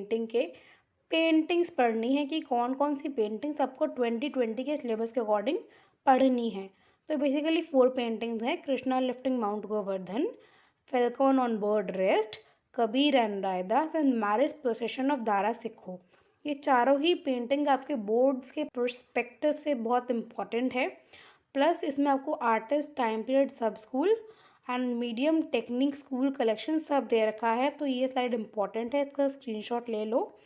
Painting के paintings पढ़नी है कि कौन कौन सी पेंटिंग्स आपको 2020 के सिलेबस के अकॉर्डिंग पढ़नी है। तो बेसिकली 4 पेंटिंग्स हैं, Krishna lifting mount Govardhan, falcon on bird rest, Kabir and Raidas and marriage procession of Dara Shikoh. ये चारों ही पेंटिंग आपके बोर्ड्स के पर्सपेक्टिव से बहुत इम्पॉर्टेंट है। प्लस इसमें आपको आर्टिस्ट, टाइम पीरियड, सब school and medium technique school collection सब दे रखा है। तो ये स्लाइड इम्पॉर्टेंट है, इसका स्क्रीनशॉट ले लो।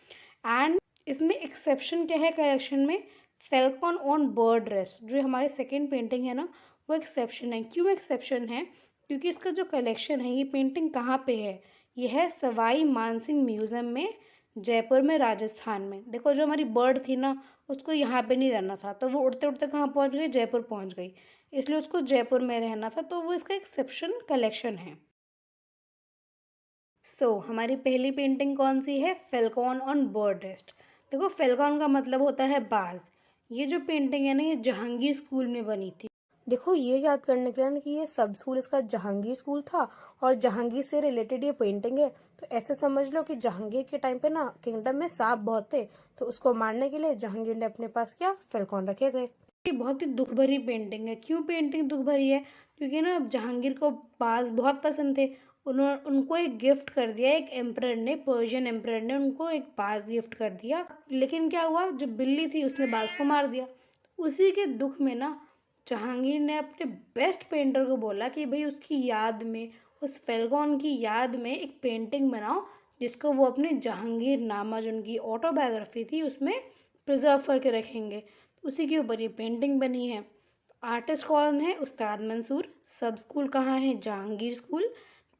एंड इसमें एक्सेप्शन क्या है कलेक्शन में, फेल्कॉन ऑन बर्ड रेस्ट जो हमारे सेकेंड पेंटिंग है ना, वो एक्सेप्शन है। क्यों एक्सेप्शन है? क्योंकि इसका जो कलेक्शन है, ये पेंटिंग कहाँ पे है, ये है सवाई मानसिंह म्यूज़ियम में, जयपुर में, राजस्थान में। देखो जो हमारी बर्ड थी ना, उसको यहाँ पे नहीं रहना था, तो वो उड़ते उड़ते कहाँ पहुँच गई, जयपुर पहुँच गई, इसलिए उसको जयपुर में रहना था, तो वो इसका एक्सेप्शन कलेक्शन है। हमारी पहली पेंटिंग कौन सी है, फेल्कॉन ऑन बर्ड रेस्ट। देखो फेल्कॉन का मतलब होता है बाज। ये जो पेंटिंग है ना, ये जहांगीर स्कूल में बनी थी। देखो ये याद करने के लिए ना कि ये सब स्कूल इसका जहांगीर स्कूल था और जहांगीर से रिलेटेड ये पेंटिंग है। तो ऐसे समझ लो कि जहांगीर के टाइम पे ना किंगडम में सांप बहुत थे, तो उसको मारने के लिए जहांगीर ने अपने पास क्या, फेल्कॉन रखे थे। ये बहुत ही दुख भरी पेंटिंग है। क्यों पेंटिंग दुख भरी है? क्योंकि ना जहांगीर को बाज बहुत पसंद थे। उनको एक गिफ्ट कर दिया, एक एम्परर ने, पर्शियन एम्परर ने उनको एक बाज गिफ्ट कर दिया। लेकिन क्या हुआ, जो बिल्ली थी उसने बाज को मार दिया। उसी के दुख में ना जहांगीर ने अपने बेस्ट पेंटर को बोला कि भाई उसकी याद में, उस फेल्कॉन की याद में एक पेंटिंग बनाओ, जिसको वो अपने जहांगीर नामा जो उनकी ऑटोबायोग्राफी थी उसमें प्रिजर्व करके रखेंगे। उसी के ऊपर ये पेंटिंग बनी है। आर्टिस्ट कौन है, उस्ताद मंसूर। सब स्कूल कहाँ है, जहांगीर स्कूल।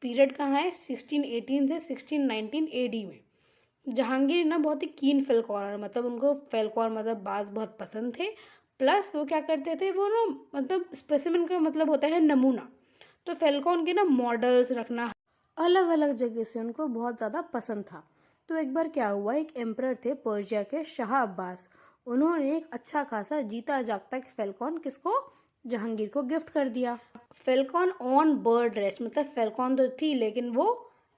पीरियड कहाँ है, 1618 से 1619 AD में। जहांगीर ना बहुत ही कीन फेल्कॉनर, मतलब उनको फेल्कॉन मतलब बाज बहुत पसंद थे। प्लस वो क्या करते थे, वो ना मतलब स्पेसिमेन का मतलब होता है नमूना, तो फेल्कॉन के ना मॉडल्स रखना अलग अलग जगह से उनको बहुत ज़्यादा पसंद था। तो एक बार क्या हुआ, एक एम्परर थे पर्शिया के, शाह अब्बास, उन्होंने एक अच्छा खासा जीता जागता फेल्कॉन किसको, जहांगीर को गिफ्ट कर दिया। फेल्कॉन ऑन बर्ड रेस्ट, मतलब फेल्कॉन तो थी लेकिन वो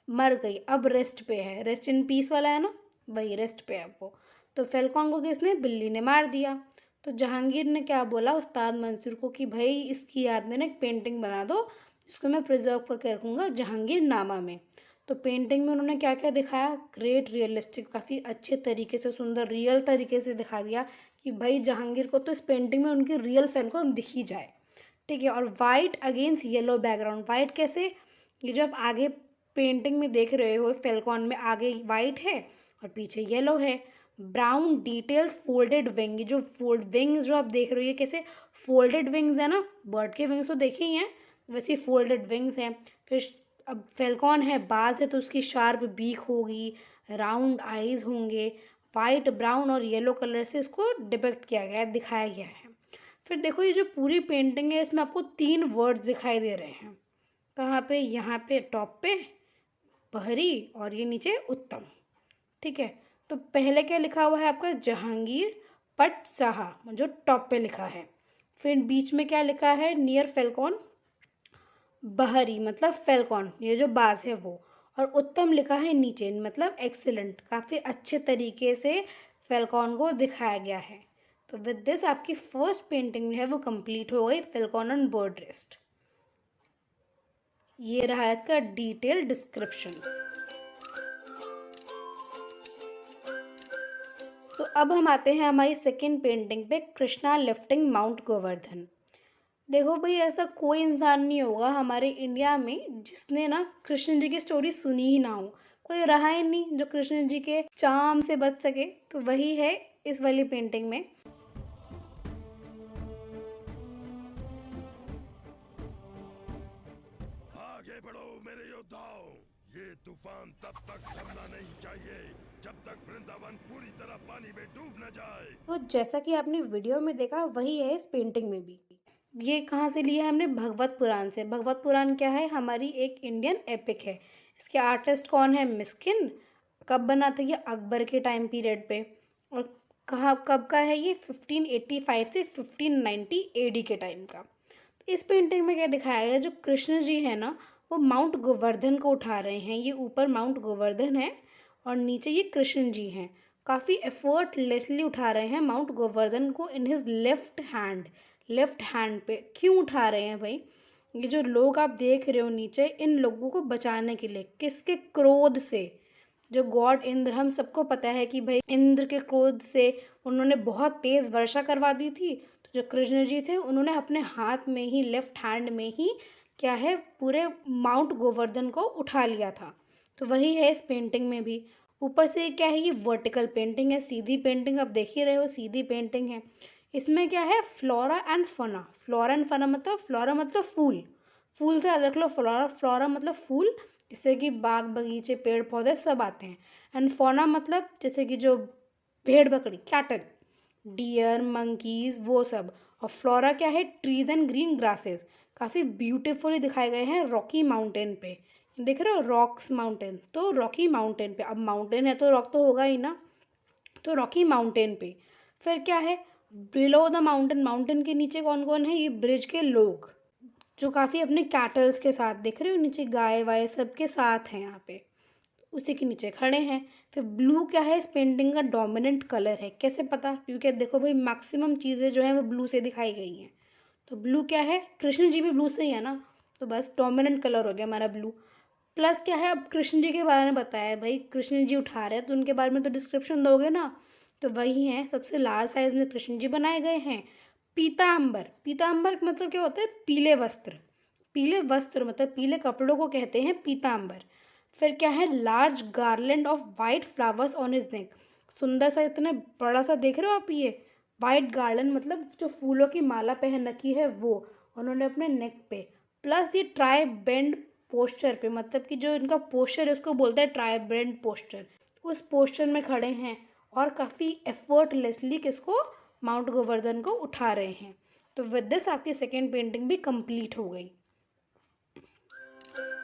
मर गई, अब रेस्ट पे है, रेस्ट इन पीस वाला है ना, वही रेस्ट पे है वो। तो फेल्कॉन को किसने, बिल्ली ने मार दिया। तो जहांगीर ने क्या बोला उस्ताद मंसूर को कि भाई इसकी याद में ना एक पेंटिंग बना दो, जिसको मैं प्रिजर्व करके रखूँगा जहांगीर नामा में। तो पेंटिंग में उन्होंने क्या क्या दिखाया, ग्रेट रियलिस्टिक, काफ़ी अच्छे तरीके से, सुंदर रियल तरीके से दिखा दिया कि भाई जहांगीर को तो इस पेंटिंग में उनकी रियल फेल्कॉन दिख ही जाए। ठीक है। और white against yellow background, white कैसे, ये जो आप आगे पेंटिंग में देख रहे हो फेल्कॉन में, आगे वाइट है और पीछे येलो है। ब्राउन डिटेल्स, फोल्डेड विंग, जो फोल्ड विंग्स जो आप देख रहे हो ये कैसे फोल्डेड विंग्स है ना, बर्ड के विंग्स तो देखे ही हैं, वैसे फोल्डेड विंग्स हैं। फिर अब फेल्कॉन है, बाज है, तो उसकी शार्प बीक होगी, राउंड आईज होंगे। वाइट, ब्राउन और येलो कलर से इसको डिपिक्ट किया गया है, दिखाया गया है। फिर देखो ये जो पूरी पेंटिंग है इसमें आपको 3 वर्ड्स दिखाई दे रहे हैं। कहाँ पे, यहाँ पे टॉप पे बहरी और ये नीचे उत्तम। ठीक है। तो पहले क्या लिखा हुआ है आपका, जहांगीर पट शाह, जो टॉप पे लिखा है। फिर बीच में क्या लिखा है, नियर फेल्कॉन बहरी, मतलब फेल्कॉन ये जो बाज है वो, और उत्तम लिखा है नीचे, मतलब एक्सीलेंट, काफ़ी अच्छे तरीके से फेल्कॉन को दिखाया गया है। तो विद दिस आपकी फर्स्ट पेंटिंग जो है वो कंप्लीट हो गई, फेल्कॉन ऑन बर्ड रेस्ट। ये रहा इसका डिटेल डिस्क्रिप्शन। तो अब हम आते हैं हमारी सेकेंड पेंटिंग पे, कृष्णा लिफ्टिंग माउंट गोवर्धन। देखो भाई ऐसा कोई इंसान नहीं होगा हमारे इंडिया में जिसने ना कृष्ण जी की स्टोरी सुनी ही ना हो। कोई रहा ही नहीं जो कृष्ण जी के चाम से बच सके, तो वही है इस वाली पेंटिंग में। आगे बढ़ो मेरे योद्धाओं, ये तूफान तब तक थमना नहीं चाहिए जब तक वृंदावन पूरी तरह पानी में डूब न जाए। तो जैसा कि आपने वीडियो में देखा वही है इस पेंटिंग में भी। ये कहाँ से लिया है हमने, भगवत पुराण से। भगवत पुराण क्या है, हमारी एक इंडियन एपिक है। इसके आर्टिस्ट कौन है, मिस्किन। कब बना था ये, अकबर के टाइम पीरियड पे। और कहाँ कब का है ये, 1585 से 1590 AD के टाइम का। तो इस पेंटिंग में क्या दिखाया गया, जो कृष्ण जी है ना, वो माउंट गोवर्धन को उठा रहे हैं। ये ऊपर माउंट गोवर्धन है और नीचे ये कृष्ण जी हैं, काफ़ी एफर्टलेसली उठा रहे हैं माउंट गोवर्धन को इन हिज लेफ्ट हैंड पे। क्यों उठा रहे हैं भाई? ये जो लोग आप देख रहे हो नीचे, इन लोगों को बचाने के लिए, किसके क्रोध से? जो गॉड इंद्र, हम सबको पता है कि भाई इंद्र के क्रोध से उन्होंने बहुत तेज़ वर्षा करवा दी थी। तो जो कृष्ण जी थे उन्होंने अपने हाथ में ही, लेफ्ट हैंड में ही क्या है, पूरे माउंट गोवर्धन को उठा लिया था। तो वही है इस पेंटिंग में भी। ऊपर से क्या है, ये वर्टिकल पेंटिंग है, सीधी पेंटिंग आप देख ही रहे हो, सीधी पेंटिंग है। इसमें क्या है, flora and fauna. Flora and fauna मतलब, फ्लोरा मतलब फूल, फूल से याद रख लो, फ्लोरा, फ्लोरा मतलब फूल, जैसे कि बाग बगीचे पेड़ पौधे सब आते हैं। एंड फौना मतलब जैसे कि जो भेड़ बकरी, कैटल, डियर, मंकीज, वो सब। और फ्लोरा क्या है, ट्रीज एंड ग्रीन ग्रासेस। काफ़ी ब्यूटीफुली दिखाए गए हैं रॉकी माउंटेन पे। देख रहे हो, रॉक्स माउंटेन, तो रॉकी माउंटेन पे। अब माउंटेन है तो रॉक तो होगा ही ना, तो रॉकी माउंटेन पे। फिर क्या है, बिलो द माउंटेन, माउंटेन के नीचे कौन कौन है, ये ब्रिज के लोग, जो काफ़ी अपने कैटल्स के साथ, दिख रहे हो नीचे गाय वाय सबके साथ हैं यहाँ पे, उसी के नीचे खड़े हैं। फिर ब्लू क्या है, इस पेंटिंग का डोमिनेंट कलर है। कैसे पता? क्योंकि देखो भाई, मैक्सिमम चीज़ें जो हैं वो ब्लू से दिखाई गई हैं। तो ब्लू क्या है, कृष्ण जी भी ब्लू से ही है ना, तो बस डोमिनेंट कलर हो गया हमारा ब्लू। प्लस क्या है, अब कृष्ण जी के बारे में बताया है भाई, कृष्ण जी उठा रहे हैं तो उनके बारे में तो डिस्क्रिप्शन दोगे ना। तो वही है, सबसे लार्ज साइज में कृष्ण जी बनाए गए हैं। पीताम्बर, पीताम्बर का मतलब क्या होता है, पीले वस्त्र। पीले वस्त्र मतलब पीले कपड़ों को कहते हैं पीताम्बर। फिर क्या है, large garland of white flowers on his neck. सुंदर सा, इतना बड़ा सा देख रहे हो आप, ये वाइट गार्लैंड मतलब जो फूलों की माला पहन रखी है वो उन्होंने अपने नेक पे। प्लस ये ट्राई बेंड पोस्चर पे, मतलब कि जो इनका पोस्चर है उसको बोलते हैं ट्राई बेंड पोस्चर, उस पोस्चर में खड़े हैं और काफ़ी एफर्टलेसली किसको, माउंट गोवर्धन को उठा रहे हैं। तो विद दिस आपकी सेकेंड पेंटिंग भी कंप्लीट हो गई।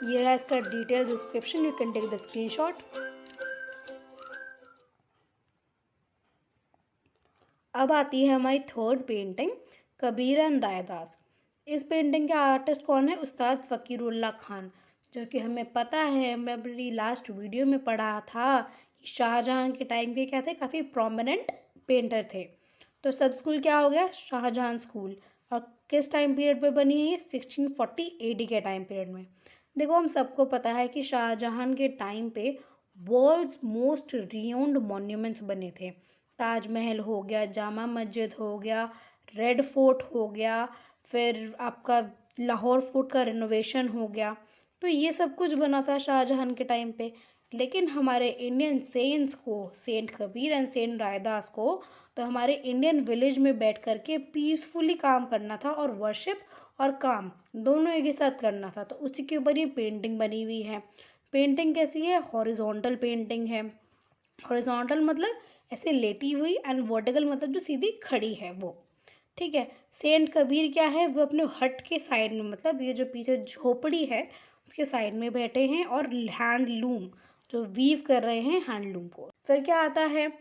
ये रहा इसका detail description, you can take the screenshot. अब आती है हमारी third painting, Kabir and Raidas. इस पेंटिंग के आर्टिस्ट कौन है, उस्ताद फ़कीरुल्लाह खान, जो कि हमें पता है, मैं अपनी लास्ट वीडियो में पढ़ा था कि शाहजहां के टाइम के क्या थे, काफ़ी प्रोमिनेंट पेंटर थे। तो सब स्कूल क्या हो गया, शाहजहां स्कूल। और किस टाइम पीरियड पे बनी है ये, 1640 AD के टाइम पीरियड में। देखो हम सबको पता है कि शाहजहां के टाइम पे वर्ल्ड्स मोस्ट रियोन्ड मॉन्यूमेंट्स बने थे। ताजमहल हो गया, जामा मस्जिद हो गया, रेड फोर्ट हो गया, फिर आपका लाहौर फोर्ट का रिनोवेशन हो गया। तो ये सब कुछ बना था शाहजहां के टाइम पे। लेकिन हमारे इंडियन सेंट्स को, saint Kabir and saint Raidas को, तो हमारे इंडियन विलेज में बैठ कर के पीसफुली काम करना था, और वर्शिप और काम दोनों एक ही साथ करना था। तो उसी के ऊपर ये पेंटिंग बनी हुई है। पेंटिंग कैसी है, हॉरिजॉन्टल पेंटिंग है। हॉरिजॉन्टल मतलब ऐसे लेटी हुई, एंड वर्टिकल मतलब जो सीधी खड़ी है वो। ठीक है। सेंट कबीर क्या है, वो अपने हट के साइड में, मतलब ये जो पीछे झोपड़ी है उसके साइड में बैठे हैं और हैंडलूम जो वीव कर रहे हैं हैंडलूम को। फिर क्या आता है,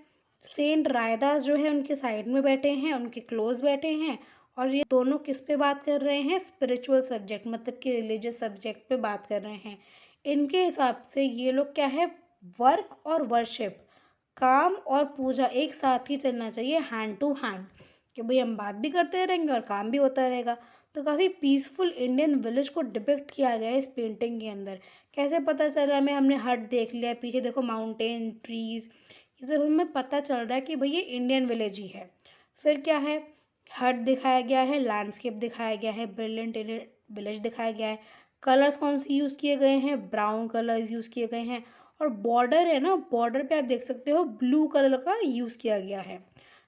सेंट रायदास जो है उनके साइड में बैठे हैं, उनके क्लोज बैठे हैं। और ये दोनों किस पे बात कर रहे हैं, स्पिरिचुअल सब्जेक्ट मतलब कि रिलीजियस सब्जेक्ट पे बात कर रहे हैं। इनके हिसाब से ये लोग क्या है, वर्क और वर्शिप, काम और पूजा एक साथ ही चलना चाहिए, हैंड टू हैंड, कि भाई हम बात भी करते रहेंगे और काम भी होता रहेगा। तो काफ़ी पीसफुल इंडियन विलेज को डिपिक्ट किया गया है इस पेंटिंग के अंदर। कैसे पता चल रहा है हमें, हमने हट देख लिया, पीछे देखो माउंटेन, ट्रीज, ये सब हमें पता चल रहा है कि भाई ये इंडियन विलेज ही है। फिर क्या है, हट दिखाया गया है, लैंडस्केप दिखाया गया है, ब्रिलियंट विलेज दिखाया गया है। कलर्स कौन से यूज़ किए गए हैं, ब्राउन कलर्स यूज़ किए गए हैं। और बॉर्डर है ना, बॉर्डर पे आप देख सकते हो ब्लू कलर का यूज़ किया गया है।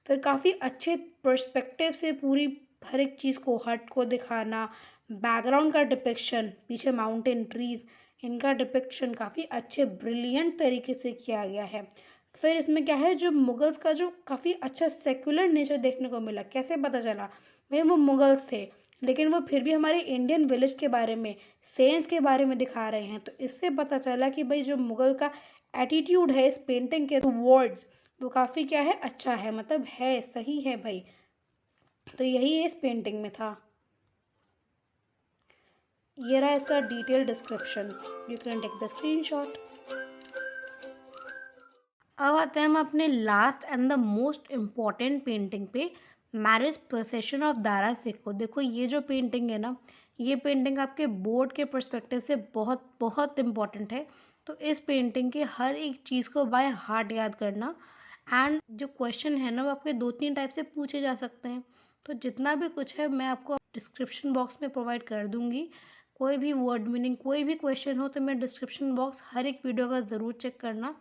फिर काफ़ी अच्छे पर्सपेक्टिव से पूरी हर एक चीज़ को, हट को दिखाना, बैकग्राउंड का डिपिक्शन, पीछे माउंटेन, ट्रीज, इनका डिपिक्शन काफ़ी अच्छे ब्रिलियंट तरीके से किया गया है। फिर इसमें क्या है, जो मुगल्स का जो काफ़ी अच्छा सेक्युलर नेचर देखने को मिला। कैसे पता चला भाई, वो मुगल्स थे लेकिन वो फिर भी हमारे इंडियन विलेज के बारे में, सेंस के बारे में दिखा रहे हैं। तो इससे पता चला कि भाई जो मुगल का एटीट्यूड है इस पेंटिंग के वर्ड्स, वो काफ़ी क्या है, अच्छा है, मतलब है, सही है भाई। तो यही इस पेंटिंग में था। ये रहा इसका detail description, you can take the screenshot. अब आते हैं हम अपने last and the most important painting पे, marriage procession of Dara Shikoh. देखो ये जो पेंटिंग है ना, ये पेंटिंग आपके बोर्ड के पर्सपेक्टिव से बहुत बहुत इम्पॉर्टेंट है। तो इस पेंटिंग के हर एक चीज़ को बाय हार्ट याद करना, एंड जो क्वेश्चन है ना वो आपके 2-3 टाइप से पूछे जा सकते हैं। तो जितना भी कुछ है मैं आपको डिस्क्रिप्शन बॉक्स में प्रोवाइड कर दूंगी। कोई भी वर्ड मीनिंग, कोई भी क्वेश्चन हो तो मैं डिस्क्रिप्शन बॉक्स हर एक वीडियो का ज़रूर चेक करना,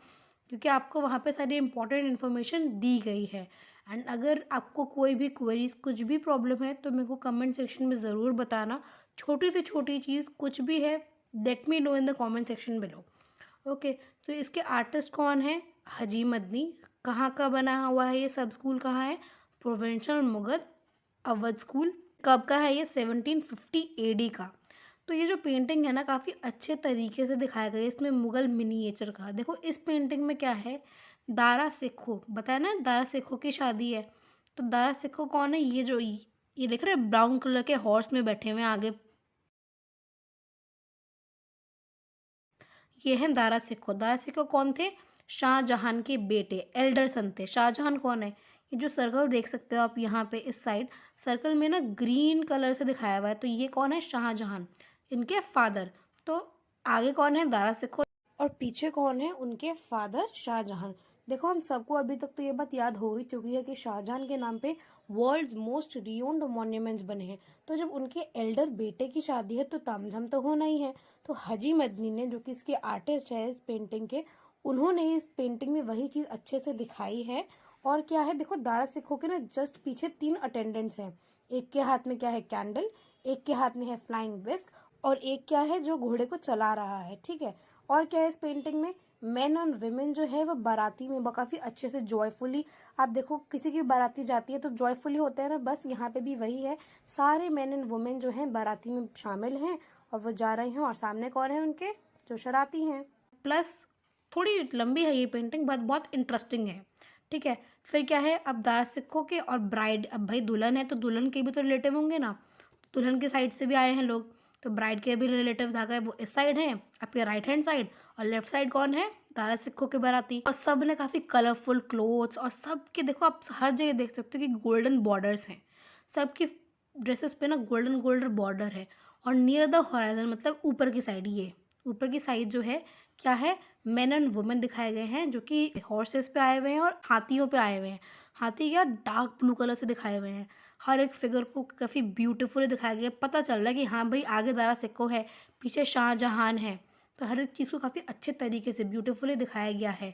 क्योंकि आपको वहाँ पे सारी इंपॉर्टेंट इन्फॉर्मेशन दी गई है। एंड अगर आपको कोई भी क्वेरीज, कुछ भी प्रॉब्लम है तो मेरे को कमेंट सेक्शन में ज़रूर बताना। छोटी से छोटी चीज़ कुछ भी है, let me know in the comment section below. Okay, तो इसके आर्टिस्ट कौन है? हजी मदनी। कहाँ का बना हुआ है ये सब स्कूल? कहाँ है? Provincial Mughal Awadh school. कब का है ये? 1750 AD का। तो ये जो पेंटिंग है ना काफ़ी अच्छे तरीके से दिखाया गया है इसमें मुगल मिनिएचर का। देखो इस पेंटिंग में क्या है, दारा सिकोह बताया ना, दारा सिकोह की शादी है। तो दारा सिकोह कौन है? ये जो ये देख रहे हैं ब्राउन कलर के हॉर्स में बैठे हुए हैं आगे, ये हैं दारा सिकोह। दारा सिकोह कौन थे? शाहजहां के बेटे, एल्डर सन थे। शाहजहां कौन है? ये जो सर्कल देख सकते हो आप यहाँ पे इस साइड, सर्कल में ना ग्रीन कलर से दिखाया हुआ है, तो ये कौन है? शाहजहां, इनके फादर। तो आगे कौन है? दारा सिकोह, और पीछे कौन है? उनके फादर शाहजहां। देखो हम सबको अभी तक तो ये बात याद हो ही चुकी है कि शाहजहां के नाम पे वर्ल्ड्स मोस्ट रियोन्ड मॉन्यूमेंट्स बने हैं। तो जब उनके एल्डर बेटे की शादी है तो तामझाम तो होना ही है। तो हजी मदनी ने, जो कि इसके आर्टिस्ट है इस पेंटिंग के, उन्होंने इस पेंटिंग में वही चीज़ अच्छे से दिखाई है। और क्या है, देखो दारा सिकोह के ना जस्ट पीछे 3 अटेंडेंट्स हैं। एक के हाथ में क्या है? कैंडल। एक के हाथ में है फ्लाइंग विस्क। और एक क्या है? जो घोड़े को चला रहा है। ठीक है। और क्या है इस पेंटिंग में? मेन और विमेन जो है वो बाराती में काफ़ी अच्छे से जॉयफुली, आप देखो किसी की बाराती जाती है तो जॉयफुली होता है ना, बस यहाँ पे भी वही है। सारे मेन एंड वुमेन जो हैं बाराती में शामिल हैं और वो जा रहे हैं, और सामने कौन है उनके? जो शराती हैं। प्लस थोड़ी लंबी है ये पेंटिंग, बहुत बहुत इंटरेस्टिंग है। ठीक है। फिर क्या है, अब दारा सिकोह के और ब्राइड, अब भाई दुल्हन है तो दुल्हन के भी तो रिलेटिव होंगे ना, दुल्हन के साइड से भी आए हैं लोग। तो ब्राइड के भी रिलेटिव्स आ गए, वो इस साइड हैं आपके राइट हैंड साइड, और लेफ्ट साइड कौन है? दारा सिकोह के बाराती। और सब ने काफ़ी कलरफुल क्लोथ्स, और सब के देखो आप हर जगह देख सकते हो कि गोल्डन बॉर्डर्स हैं, सबकी ड्रेसेस पे ना गोल्डन गोल्डन बॉर्डर है। और नियर द हॉराइजन मतलब ऊपर की साइड, ये ऊपर की साइड जो है क्या है? मेन एंड वुमेन दिखाए गए हैं जो कि हॉर्सेस पे आए हुए हैं और हाथियों पे आए हुए हैं। हाथी क्या डार्क ब्लू कलर से दिखाए हुए हैं। हर एक फिगर को काफ़ी ब्यूटीफुली दिखाया गया है। पता चल रहा है कि हाँ भाई आगे दारा सिकोह है, पीछे शाहजहां है। तो हर एक चीज़ को काफ़ी अच्छे तरीके से ब्यूटीफुली दिखाया गया है।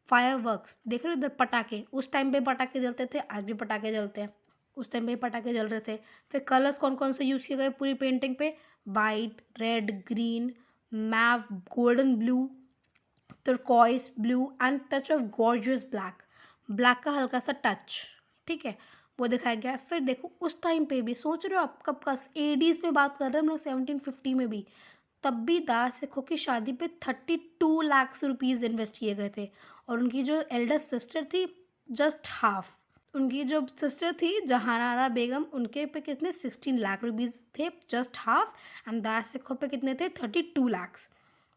फायर वर्क्स देख रहे हो इधर, पटाखे, उस टाइम पे पटाखे जलते थे, आज भी पटाखे जलते हैं, उस टाइम पे पटाखे जल रहे थे। फिर कलर्स कौन कौन से यूज़ किए गए पूरी पेंटिंग पे? White, red, green, मैव, golden blue, turquoise blue and touch of gorgeous black, black का हल्का सा टच। ठीक है, वो दिखाया गया है। फिर देखो उस टाइम पे भी, सोच रहे हो आप कब का, 80s में बात कर रहे हैं हम लोग, 1750 में भी, तब भी दारा सिकोह की शादी पे 32 लाख रुपीज़ इन्वेस्ट किए गए थे। और उनकी जो एल्डर सिस्टर थी, जस्ट हाफ, उनकी जो सिस्टर थी जहानारा बेगम, उनके पे कितने? 16 लाख रुपीज़ थे, just half. And Dara Shikoh पे कितने थे? 32 लैक्स।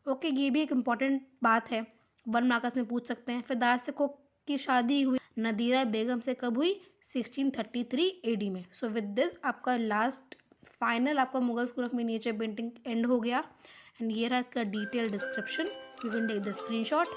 ओके, ये भी एक इम्पॉर्टेंट बात है, 1 मार्क्स में पूछ सकते हैं। फिर दारा सिकोह की शादी हुई नदीरा बेगम से कब हुई? 1633 AD में। सो विद दिस आपका लास्ट फाइनल आपका Mughal school of miniature painting end हो गया। एंड ये रहा इसका detail description, you can take the screenshot.